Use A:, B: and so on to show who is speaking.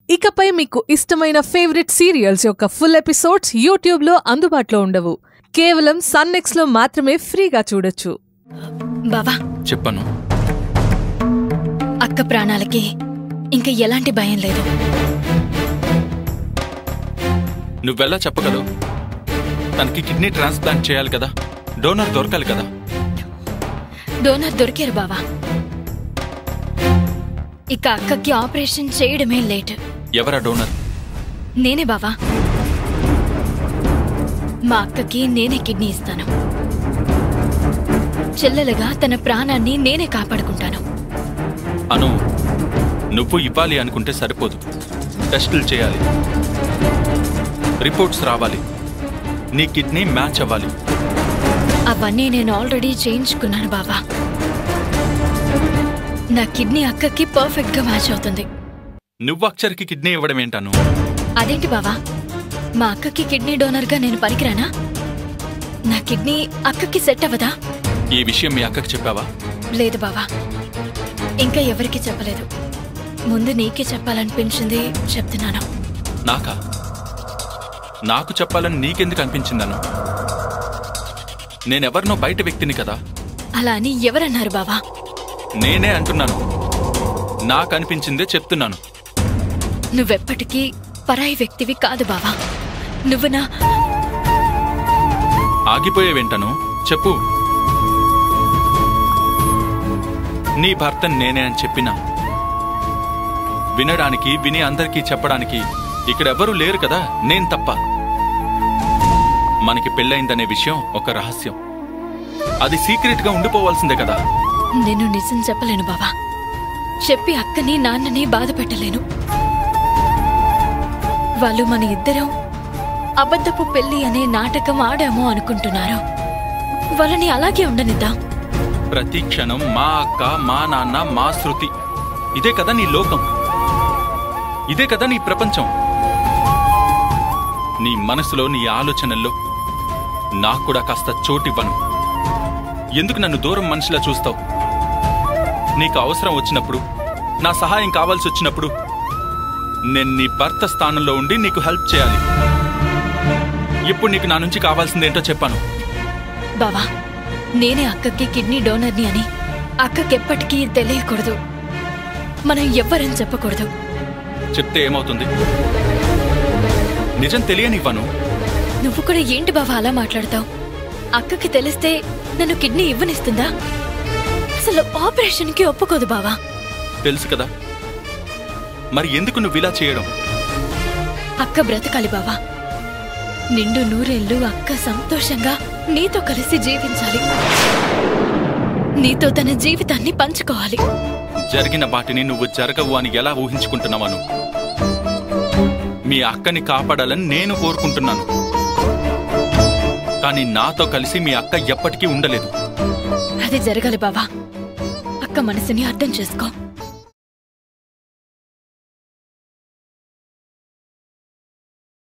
A: ఇకపై మీకు ఇష్టమైన ఫేవరెట్ సీరియల్స్ యొక్క ఫుల్ ఎపిసోడ్స్ యూట్యూబ్లో అందుబాటులో ఉండవు. కేవలం సన్నెక్స్లో మాత్రమే ఫ్రీగా చూడొచ్చు.
B: బావా
C: చెప్పను.
B: అక్క ప్రాణాలకి ఇంకా ఎలాంటి భయం లేదు.
C: నువ్వెలా చెప్పగలవు? తనకి కిడ్నీ ట్రాన్స్ప్లాంట్ చేయాలి కదా, డోనర్ దొరకాలి కదా.
B: డోనర్ దొరికారు బావా. ఇక అక్కకి ఆపరేషన్ చేయడమే లేట్.
C: ఎవరా డోనర్?
B: నేనే బావా. మా అక్కకి నేనే కిడ్నీ ఇస్తాను. చెల్లెలుగా తన ప్రాణాన్ని నేనే కాపాడుకుంటాను.
C: అను, నువ్వు ఇవ్వాలి అనుకుంటే సరిపోదు. టెస్టులు చేయాలి, రిపోర్ట్స్ రావాలి, నీ కిడ్నీ మ్యాచ్ అవ్వాలి.
B: అవన్నీ నేను ఆల్రెడీ చేయించుకున్నాను బావా. నా కిడ్నీ అక్కకి పర్ఫెక్ట్ గా మ్యాచ్ అవుతుంది.
C: నువ్వు అక్షర్కి కిడ్నీ ఇవ్వడం ఏంటను?
B: అదేంటి బావా, మా అక్కకి కిడ్నీ డోనర్ గా నేను పనికిరానా? నా కిడ్నీ అక్కకి సెట్ అవ్వదా?
C: ఈ విషయం మీ అక్కకి చెప్పావా?
B: లేదు బావా, ఇంకా ఎవరికి చెప్పలేదు. ముందు నీకే చెప్పాలనిపించింది, చెప్తున్నాను.
C: నాకా? నాకు చెప్పాలని నీకెందుకు అనిపించిందను? నేనెవరినో బయట వ్యక్తిని కదా.
B: అలా అని ఎవరన్నారు బావా?
C: నేనే అంటున్నాను. నాకు అనిపించిందే చెప్తున్నాను.
B: నువ్వెప్పటికీ పరాయి వ్యక్తివి కాదు బావా. నువ్వు నా...
C: ఆగిపోయేవేంటను? చెప్పు. నీ భర్త నేనే అని చెప్పినా వినడానికి, విని అందరికీ చెప్పడానికి ఇక్కడెవ్వరూ లేరు కదా, నేను తప్ప. మనకి పెళ్ళయిందనే విషయం ఒక రహస్యం. అది సీక్రెట్ గా ఉండిపోవాల్సిందే కదా.
B: నేను నిజం చెప్పలేను బావా. చెప్పి అక్కని నాన్నని బాధ పెట్టలేను. వాళ్ళు మన ఇద్దరం అబద్ధపు పెళ్లి అనే నాటకం ఆడాము అనుకుంటున్నారు. వాళ్ళని అలాగే ఉండనిద్దాం.
C: ప్రతి క్షణం మా అక్క, మా నాన్న, మా శృతి, ఇదే కదా నీ లోకం, ఇదే కదా నీ ప్రపంచం. నీ మనసులో, నీ ఆలోచనల్లో నాకు కూడా కాస్త చోటివ్వను. ఎందుకు నన్ను దూరం మనిషిలా చూస్తావు? నీకు అవసరం వచ్చినప్పుడు, నా సహాయం కావాల్సి వచ్చినప్పుడు నేను నీ భర్త స్థానంలో ఉండి నీకు హెల్ప్ చేయాలి. ఇప్పుడు నీకు నా నుంచి కావాల్సిందేంటో చెప్పాను.
B: బావా, నేనే అక్కకి కిడ్నీ డోనర్ని అని అక్కకెప్పటికీ తెలియకూడదు. మనం ఎవ్వరని చెప్పకూడదు.
C: చెప్తే ఏమవుతుంది? నిజం తెలియనివ్వను.
B: నువ్వు కూడా ఏంటి బావా అలా మాట్లాడతావు? అక్కకి తెలిస్తే నన్ను కిడ్నీ ఇవ్వనిస్తుందా? అసలు ఆపరేషన్కి ఒప్పుకోదు బావా.
C: తెలుసు కదా, మరి ఎందుకు నువ్వు ఇలా చేయడం?
B: అక్క బ్రతకాలి బావా. నిండు నూరేళ్లు అక్క సంతోషంగా నీతో కలిసి జీవించాలి. నీతో తన జీవితాన్ని పంచుకోవాలి.
C: జరిగిన వాటిని నువ్వు జరగవు అని ఎలా ఊహించుకుంటున్నావను? మీ అక్కని కాపాడాలని నేను కోరుకుంటున్నాను. కానీ నాతో కలిసి మీ అక్క ఎప్పటికీ ఉండలేదు.
B: అది జరగాలి బావా. అక్క మనసుని అర్థం చేసుకో.